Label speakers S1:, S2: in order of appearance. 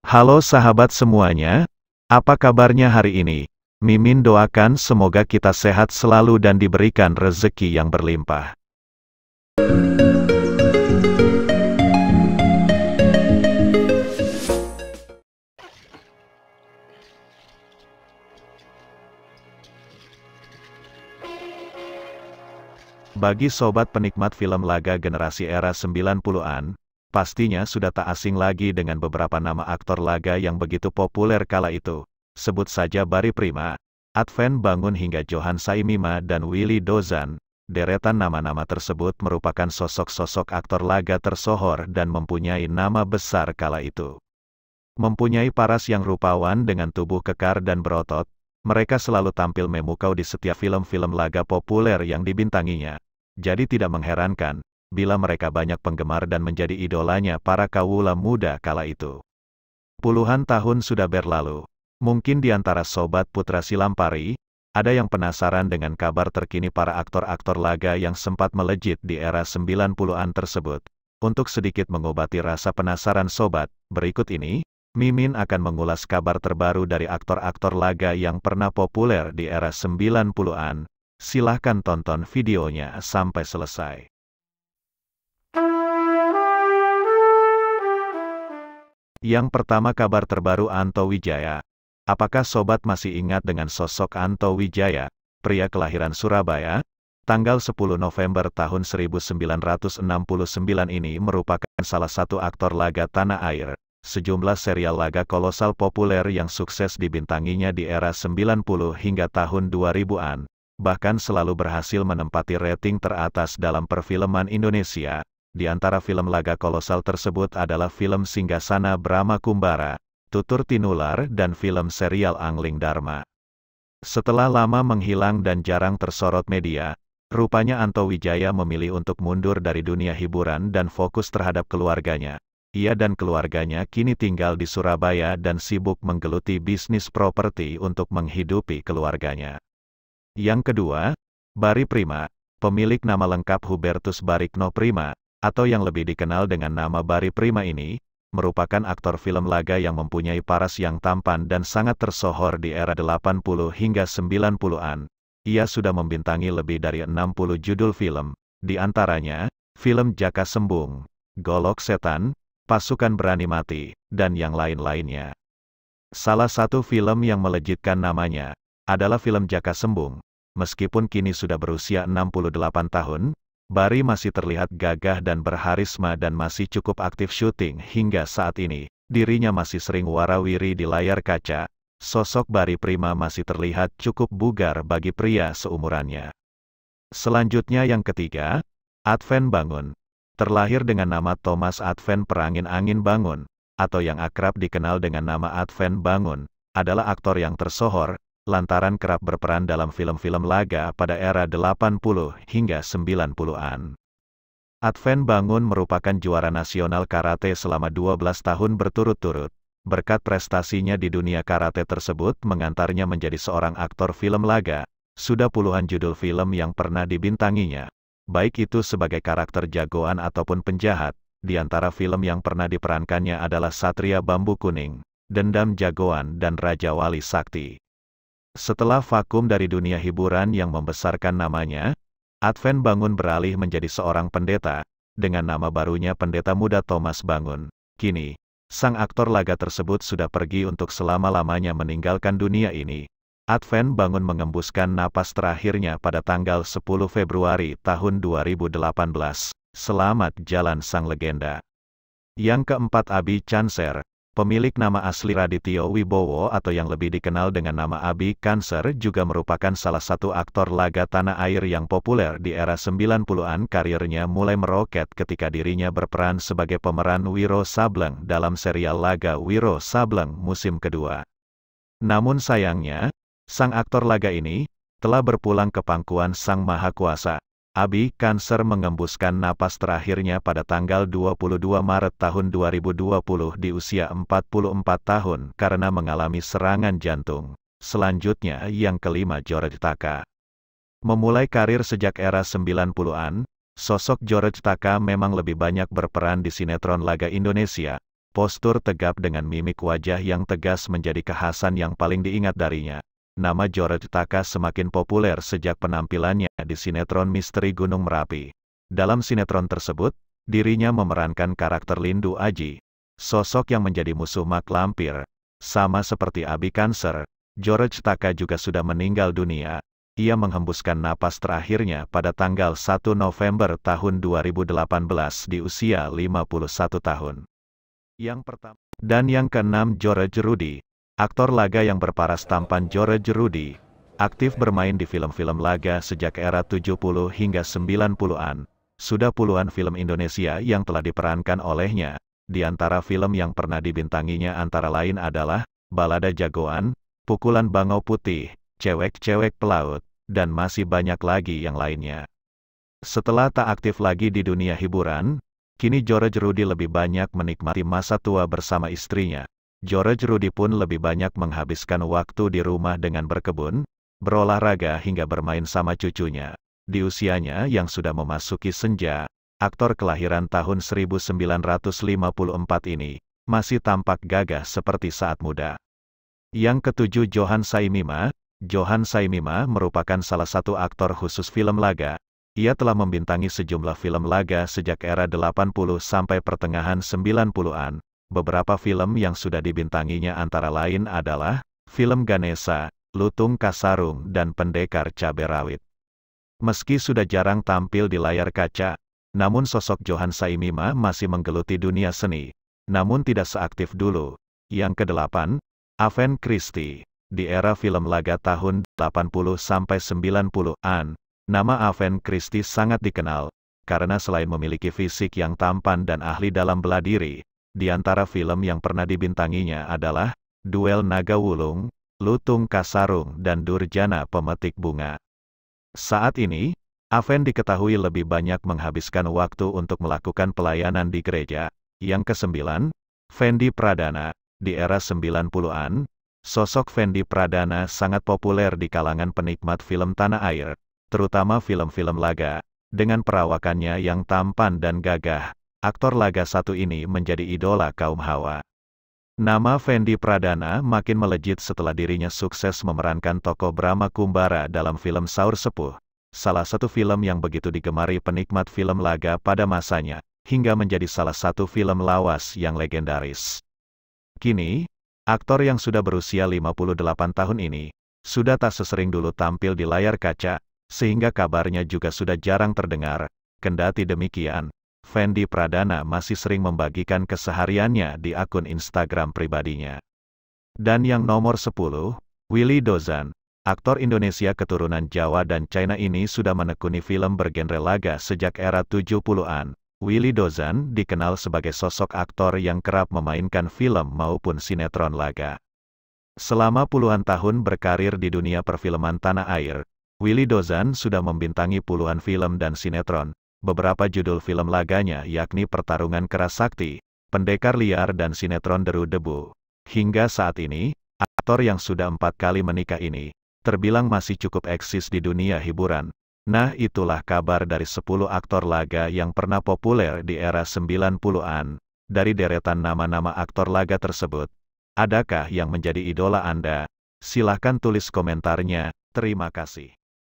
S1: Halo sahabat semuanya, apa kabarnya hari ini? Mimin doakan semoga kita sehat selalu dan diberikan rezeki yang berlimpah. Bagi sobat penikmat film laga generasi era 90-an, pastinya sudah tak asing lagi dengan beberapa nama aktor laga yang begitu populer kala itu. Sebut saja Barry Prima, Adven Bangun hingga Johan Saimima dan Willy Dozan. Deretan nama-nama tersebut merupakan sosok-sosok aktor laga tersohor dan mempunyai nama besar kala itu. Mempunyai paras yang rupawan dengan tubuh kekar dan berotot, mereka selalu tampil memukau di setiap film-film laga populer yang dibintanginya. Jadi tidak mengherankan, bila mereka banyak penggemar dan menjadi idolanya para kawula muda kala itu. Puluhan tahun sudah berlalu. Mungkin di antara sobat Putra Silampari, ada yang penasaran dengan kabar terkini para aktor-aktor laga yang sempat melejit di era 90-an tersebut. Untuk sedikit mengobati rasa penasaran sobat, berikut ini, Mimin akan mengulas kabar terbaru dari aktor-aktor laga yang pernah populer di era 90-an. Silahkan tonton videonya sampai selesai. Yang pertama kabar terbaru Anto Wijaya. Apakah sobat masih ingat dengan sosok Anto Wijaya, pria kelahiran Surabaya? Tanggal 10 November tahun 1969 ini merupakan salah satu aktor laga tanah air. Sejumlah serial laga kolosal populer yang sukses dibintanginya di era 90 hingga tahun 2000-an. Bahkan selalu berhasil menempati rating teratas dalam perfilman Indonesia. Di antara film laga kolosal tersebut adalah film Singgasana Brahma Kumbara, Tutur Tinular dan film serial Angling Dharma. Setelah lama menghilang dan jarang tersorot media, rupanya Anto Wijaya memilih untuk mundur dari dunia hiburan dan fokus terhadap keluarganya. Ia dan keluarganya kini tinggal di Surabaya dan sibuk menggeluti bisnis properti untuk menghidupi keluarganya. Yang kedua, Barry Prima, pemilik nama lengkap Hubertus Barikno Prima, atau yang lebih dikenal dengan nama Barry Prima ini, merupakan aktor film laga yang mempunyai paras yang tampan dan sangat tersohor di era 80 hingga 90-an. Ia sudah membintangi lebih dari 60 judul film, di antaranya, film Jaka Sembung, Golok Setan, Pasukan Berani Mati, dan yang lain-lainnya. Salah satu film yang melejitkan namanya, adalah film Jaka Sembung. Meskipun kini sudah berusia 68 tahun, Barry masih terlihat gagah dan berharisma dan masih cukup aktif syuting hingga saat ini. Dirinya masih sering warawiri di layar kaca. Sosok Barry Prima masih terlihat cukup bugar bagi pria seumurannya. Selanjutnya yang ketiga, Adven Bangun. Terlahir dengan nama Thomas Adven Perangin-Angin Bangun, atau yang akrab dikenal dengan nama Adven Bangun, adalah aktor yang tersohor, lantaran kerap berperan dalam film-film laga pada era 80 hingga 90-an. Adven Bangun merupakan juara nasional karate selama 12 tahun berturut-turut. Berkat prestasinya di dunia karate tersebut mengantarnya menjadi seorang aktor film laga. Sudah puluhan judul film yang pernah dibintanginya. Baik itu sebagai karakter jagoan ataupun penjahat. Di antara film yang pernah diperankannya adalah Satria Bambu Kuning, Dendam Jagoan dan Raja Wali Sakti. Setelah vakum dari dunia hiburan yang membesarkan namanya, Adven Bangun beralih menjadi seorang pendeta, dengan nama barunya Pendeta Muda Thomas Bangun. Kini, sang aktor laga tersebut sudah pergi untuk selama-lamanya meninggalkan dunia ini. Adven Bangun mengembuskan napas terakhirnya pada tanggal 10 Februari tahun 2018. Selamat jalan sang legenda. Yang keempat Abi Cancer. Pemilik nama asli Radityo Wibowo atau yang lebih dikenal dengan nama Abi Cancer juga merupakan salah satu aktor laga tanah air yang populer di era 90-an. Karirnya mulai meroket ketika dirinya berperan sebagai pemeran Wiro Sableng dalam serial laga Wiro Sableng musim kedua. Namun sayangnya, sang aktor laga ini telah berpulang ke pangkuan Sang Maha Kuasa. Abi Cancer mengembuskan napas terakhirnya pada tanggal 22 Maret tahun 2020 di usia 44 tahun karena mengalami serangan jantung. Selanjutnya yang kelima George Taka. Memulai karir sejak era 90-an, sosok George Taka memang lebih banyak berperan di sinetron laga Indonesia. Postur tegap dengan mimik wajah yang tegas menjadi kekhasan yang paling diingat darinya. Nama George Takei semakin populer sejak penampilannya di sinetron Misteri Gunung Merapi. Dalam sinetron tersebut, dirinya memerankan karakter Lindu Aji, sosok yang menjadi musuh mak lampir. Sama seperti Abi Cancer, George Takei juga sudah meninggal dunia. Ia menghembuskan napas terakhirnya pada tanggal 1 November tahun 2018 di usia 51 tahun. Yang pertama. Dan yang keenam, George Rudi. Aktor laga yang berparas tampan George Rudi, aktif bermain di film-film laga sejak era 70 hingga 90-an. Sudah puluhan film Indonesia yang telah diperankan olehnya. Di antara film yang pernah dibintanginya antara lain adalah Balada Jagoan, Pukulan Bangau Putih, Cewek-Cewek Pelaut, dan masih banyak lagi yang lainnya. Setelah tak aktif lagi di dunia hiburan, kini George Rudi lebih banyak menikmati masa tua bersama istrinya. George Rudi pun lebih banyak menghabiskan waktu di rumah dengan berkebun, berolahraga hingga bermain sama cucunya. Di usianya yang sudah memasuki senja, aktor kelahiran tahun 1954 ini masih tampak gagah seperti saat muda. Yang ketujuh, Johan Saimima. Johan Saimima merupakan salah satu aktor khusus film laga. Ia telah membintangi sejumlah film laga sejak era 80 sampai pertengahan 90-an. Beberapa film yang sudah dibintanginya antara lain adalah film Ganesha, Lutung Kasarung, dan Pendekar Cabai Rawit. Meski sudah jarang tampil di layar kaca, namun sosok Johan Saimima masih menggeluti dunia seni, namun tidak seaktif dulu. Yang kedelapan, Aven Christie. Di era film laga tahun 80 sampai 90-an, nama Aven Christie sangat dikenal, karena selain memiliki fisik yang tampan dan ahli dalam bela diri, di antara film yang pernah dibintanginya adalah Duel Naga Wulung, Lutung Kasarung, dan Durjana Pemetik Bunga. Saat ini, Aven diketahui lebih banyak menghabiskan waktu untuk melakukan pelayanan di gereja. Yang kesembilan, Fendi Pradana. Di era 90-an, sosok Fendi Pradana sangat populer di kalangan penikmat film tanah air, terutama film-film laga. Dengan perawakannya yang tampan dan gagah, aktor laga satu ini menjadi idola kaum hawa. Nama Fendi Pradana makin melejit setelah dirinya sukses memerankan tokoh Brahma Kumbara dalam film Saur Sepuh, salah satu film yang begitu digemari penikmat film laga pada masanya, hingga menjadi salah satu film lawas yang legendaris. Kini, aktor yang sudah berusia 58 tahun ini, sudah tak sesering dulu tampil di layar kaca, sehingga kabarnya juga sudah jarang terdengar. Kendati demikian, Fendi Pradana masih sering membagikan kesehariannya di akun Instagram pribadinya. Dan yang nomor 10, Willy Dozan. Aktor Indonesia keturunan Jawa dan China ini sudah menekuni film bergenre laga sejak era 70-an. Willy Dozan dikenal sebagai sosok aktor yang kerap memainkan film maupun sinetron laga. Selama puluhan tahun berkarir di dunia perfilman tanah air, Willy Dozan sudah membintangi puluhan film dan sinetron. Beberapa judul film laganya yakni Pertarungan Keras Sakti, Pendekar Liar, dan sinetron Deru Debu. Hingga saat ini, aktor yang sudah 4 kali menikah ini terbilang masih cukup eksis di dunia hiburan. Nah, itulah kabar dari 10 aktor laga yang pernah populer di era 90-an. Dari deretan nama-nama aktor laga tersebut, adakah yang menjadi idola Anda? Silahkan tulis komentarnya. Terima kasih.